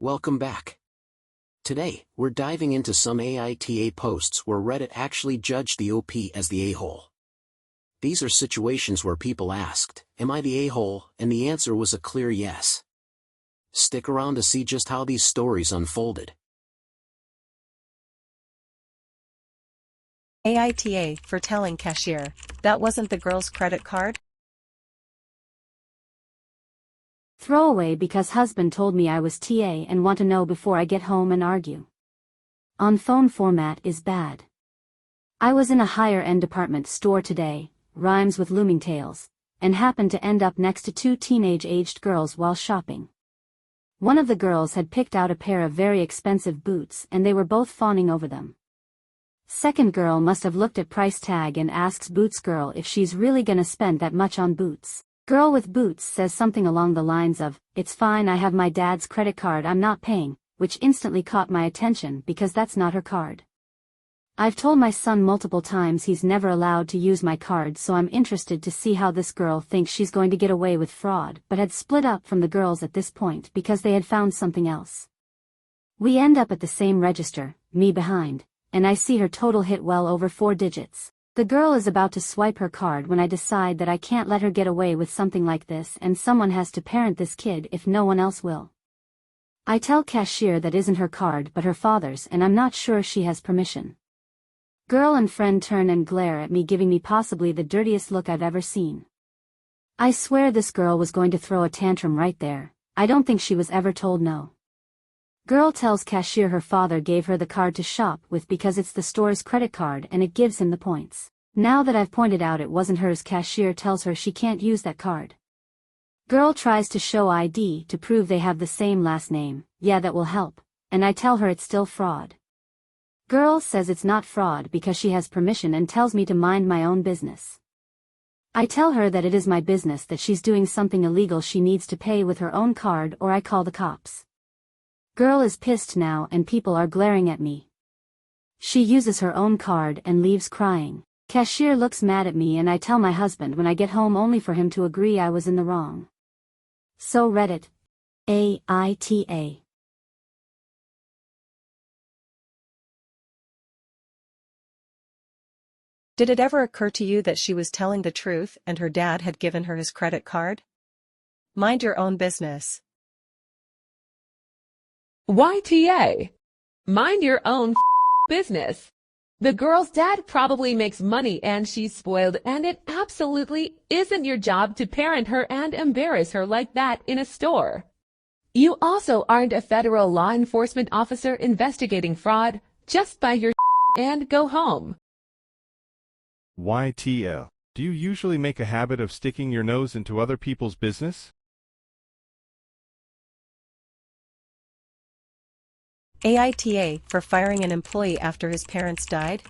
Welcome back. Today, we're diving into some AITA posts where Reddit actually judged the OP as the a-hole. These are situations where people asked, "Am I the a-hole?" and the answer was a clear yes. Stick around to see just how these stories unfolded. AITA for telling cashier, "That wasn't the girl's credit card?" Throwaway because husband told me I was TA and want to know before I get home and argue. On phone format is bad. I was in a higher-end department store today, rhymes with looming tales, and happened to end up next to two teenage-aged girls while shopping. One of the girls had picked out a pair of very expensive boots and they were both fawning over them. Second girl must have looked at price tag and asks Boots girl if she's really gonna spend that much on boots. Girl with boots says something along the lines of, "It's fine, I have my dad's credit card, I'm not paying," which instantly caught my attention because that's not her card. I've told my son multiple times he's never allowed to use my card, so I'm interested to see how this girl thinks she's going to get away with fraud, but had split up from the girls at this point because they had found something else. We end up at the same register, me behind, and I see her total hit well over 4 digits. The girl is about to swipe her card when I decide that I can't let her get away with something like this and someone has to parent this kid if no one else will. I tell cashier that isn't her card but her father's and I'm not sure she has permission. Girl and friend turn and glare at me, giving me possibly the dirtiest look I've ever seen. I swear this girl was going to throw a tantrum right there. I don't think she was ever told no. Girl tells cashier her father gave her the card to shop with because it's the store's credit card and it gives him the points. Now that I've pointed out it wasn't hers, cashier tells her she can't use that card. Girl tries to show ID to prove they have the same last name, yeah that will help, and I tell her it's still fraud. Girl says it's not fraud because she has permission and tells me to mind my own business. I tell her that it is my business, that she's doing something illegal, she needs to pay with her own card or I call the cops. Girl is pissed now and people are glaring at me. She uses her own card and leaves crying. Cashier looks mad at me and I tell my husband when I get home, only for him to agree I was in the wrong. So Reddit. AITA. Did it ever occur to you that she was telling the truth and her dad had given her his credit card? Mind your own business. YTA. Mind your own business. The girl's dad probably makes money and she's spoiled, and it absolutely isn't your job to parent her and embarrass her like that in a store. You also aren't a federal law enforcement officer investigating fraud. Just buy your and go home. YTL. Do you usually make a habit of sticking your nose into other people's business? AITA for firing an employee after his parents died?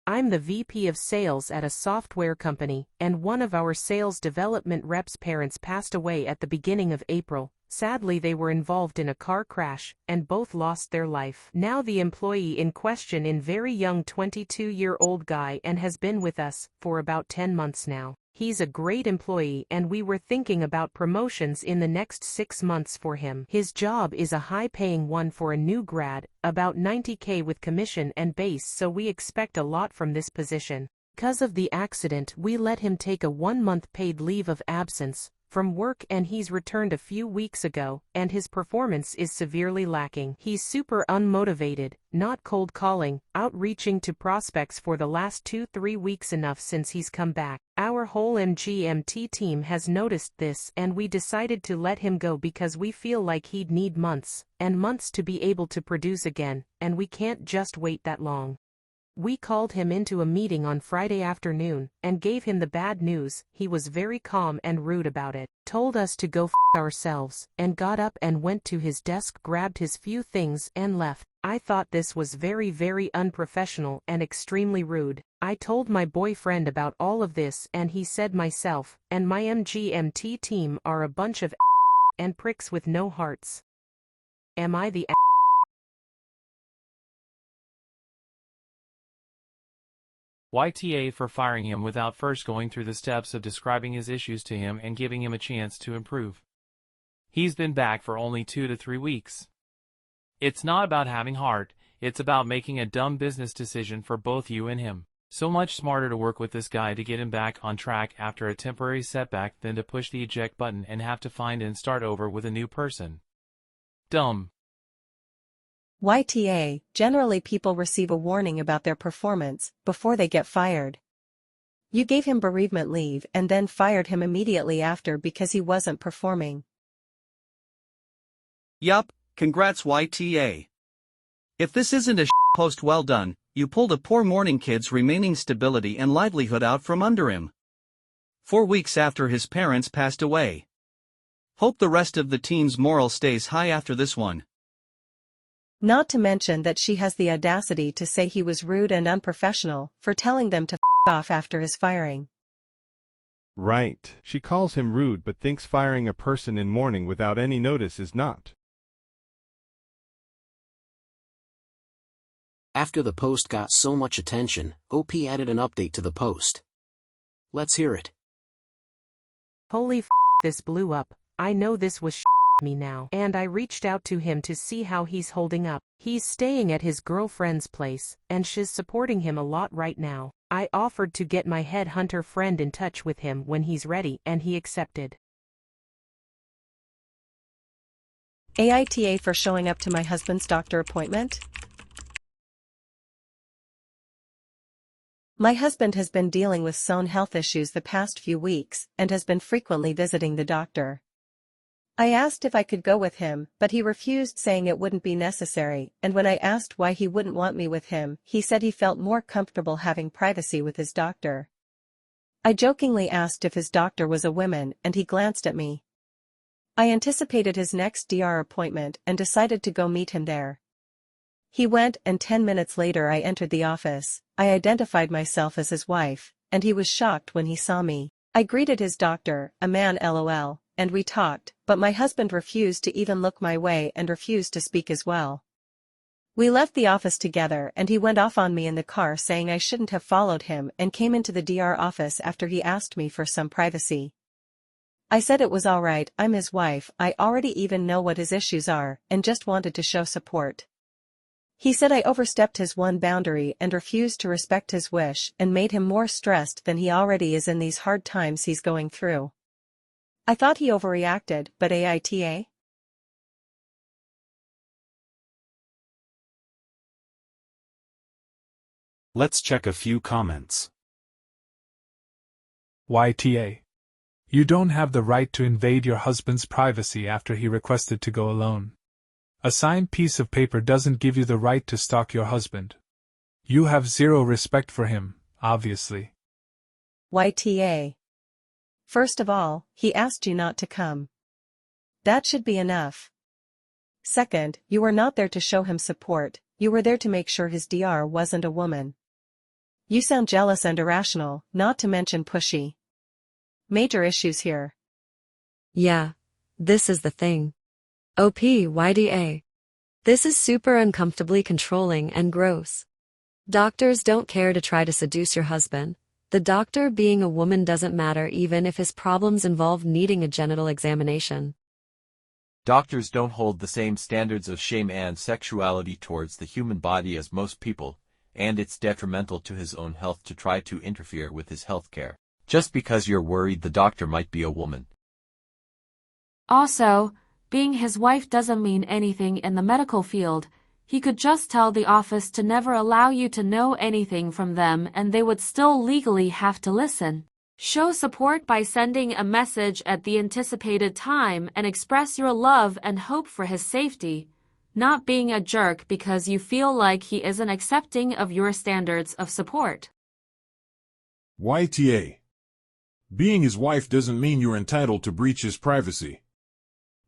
I'm the VP of sales at a software company, and one of our sales development reps' parents passed away at the beginning of April. Sadly, they were involved in a car crash, and both lost their life. Now the employee in question is very young 22-year-old guy and has been with us for about 10 months now. He's a great employee and we were thinking about promotions in the next 6 months for him. His job is a high-paying one for a new grad, about $90K with commission and base, so we expect a lot from this position. Because of the accident, we let him take a 1-month paid leave of absence from work and he's returned a few weeks ago, and his performance is severely lacking. He's super unmotivated, not cold calling, outreaching to prospects for the last 2-3 weeks enough since he's come back. Our whole MGMT team has noticed this and we decided to let him go because we feel like he'd need months and months to be able to produce again, and we can't just wait that long. We called him into a meeting on Friday afternoon and gave him the bad news. He was very calm and rude about it, told us to go f ourselves, and got up and went to his desk, grabbed his few things and left. I thought this was very unprofessional and extremely rude. I told my boyfriend about all of this and he said myself and my MGMT team are a bunch of and pricks with no hearts. Am I the YTA for firing him without first going through the steps of describing his issues to him and giving him a chance to improve. He's been back for only 2 to 3 weeks. It's not about having heart, it's about making a dumb business decision for both you and him. So much smarter to work with this guy to get him back on track after a temporary setback than to push the eject button and have to find and start over with a new person. Dumb. YTA, generally people receive a warning about their performance before they get fired. You gave him bereavement leave and then fired him immediately after because he wasn't performing. Yup, congrats YTA. If this isn't a post, well done, you pulled a poor morning kid's remaining stability and livelihood out from under him. 4 weeks after his parents passed away. Hope the rest of the team's morale stays high after this one. Not to mention that she has the audacity to say he was rude and unprofessional for telling them to off after his firing. Right. She calls him rude but thinks firing a person in mourning without any notice is not. After the post got so much attention, OP added an update to the post. Let's hear it. Holy this blew up. I know this was me now. And I reached out to him to see how he's holding up. He's staying at his girlfriend's place, and she's supporting him a lot right now. I offered to get my headhunter friend in touch with him when he's ready, and he accepted. AITA for showing up to my husband's doctor appointment? My husband has been dealing with some health issues the past few weeks and has been frequently visiting the doctor. I asked if I could go with him, but he refused, saying it wouldn't be necessary, and when I asked why he wouldn't want me with him, he said he felt more comfortable having privacy with his doctor. I jokingly asked if his doctor was a woman, and he glanced at me. I anticipated his next DR appointment and decided to go meet him there. He went, and 10 minutes later I entered the office. I identified myself as his wife, and he was shocked when he saw me. I greeted his doctor, a man LOL, and we talked, but my husband refused to even look my way and refused to speak as well. We left the office together and he went off on me in the car saying I shouldn't have followed him and came into the DR office after he asked me for some privacy. I said it was alright, I'm his wife, I already even know what his issues are, and just wanted to show support. He said I overstepped his one boundary and refused to respect his wish and made him more stressed than he already is in these hard times he's going through. I thought he overreacted, but AITA? Let's check a few comments. YTA. You don't have the right to invade your husband's privacy after he requested to go alone. A signed piece of paper doesn't give you the right to stalk your husband. You have zero respect for him, obviously. YTA. First of all, he asked you not to come. That should be enough. Second, you were not there to show him support, you were there to make sure his DR wasn't a woman. You sound jealous and irrational, not to mention pushy. Major issues here. Yeah, this is the thing. YDA. This is super uncomfortably controlling and gross. Doctors don't care to try to seduce your husband. The doctor being a woman doesn't matter even if his problems involve needing a genital examination. Doctors don't hold the same standards of shame and sexuality towards the human body as most people, and it's detrimental to his own health to try to interfere with his health care, just because you're worried the doctor might be a woman. Also, being his wife doesn't mean anything in the medical field. He could just tell the office to never allow you to know anything from them and they would still legally have to listen. Show support by sending a message at the anticipated time and express your love and hope for his safety, not being a jerk because you feel like he isn't accepting of your standards of support. YTA. Being his wife doesn't mean you're entitled to breach his privacy.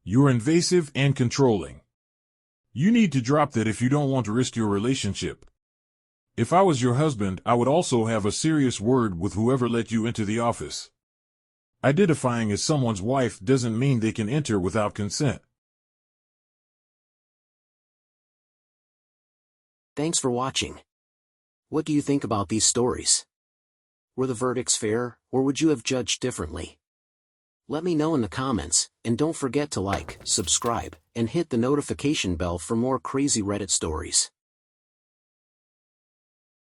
You're invasive and controlling. You need to drop that if you don't want to risk your relationship. If I was your husband, I would also have a serious word with whoever let you into the office. Identifying as someone's wife doesn't mean they can enter without consent. Thanks for watching. What do you think about these stories? Were the verdicts fair, or would you have judged differently? Let me know in the comments, and don't forget to like, subscribe, and hit the notification bell for more crazy Reddit stories.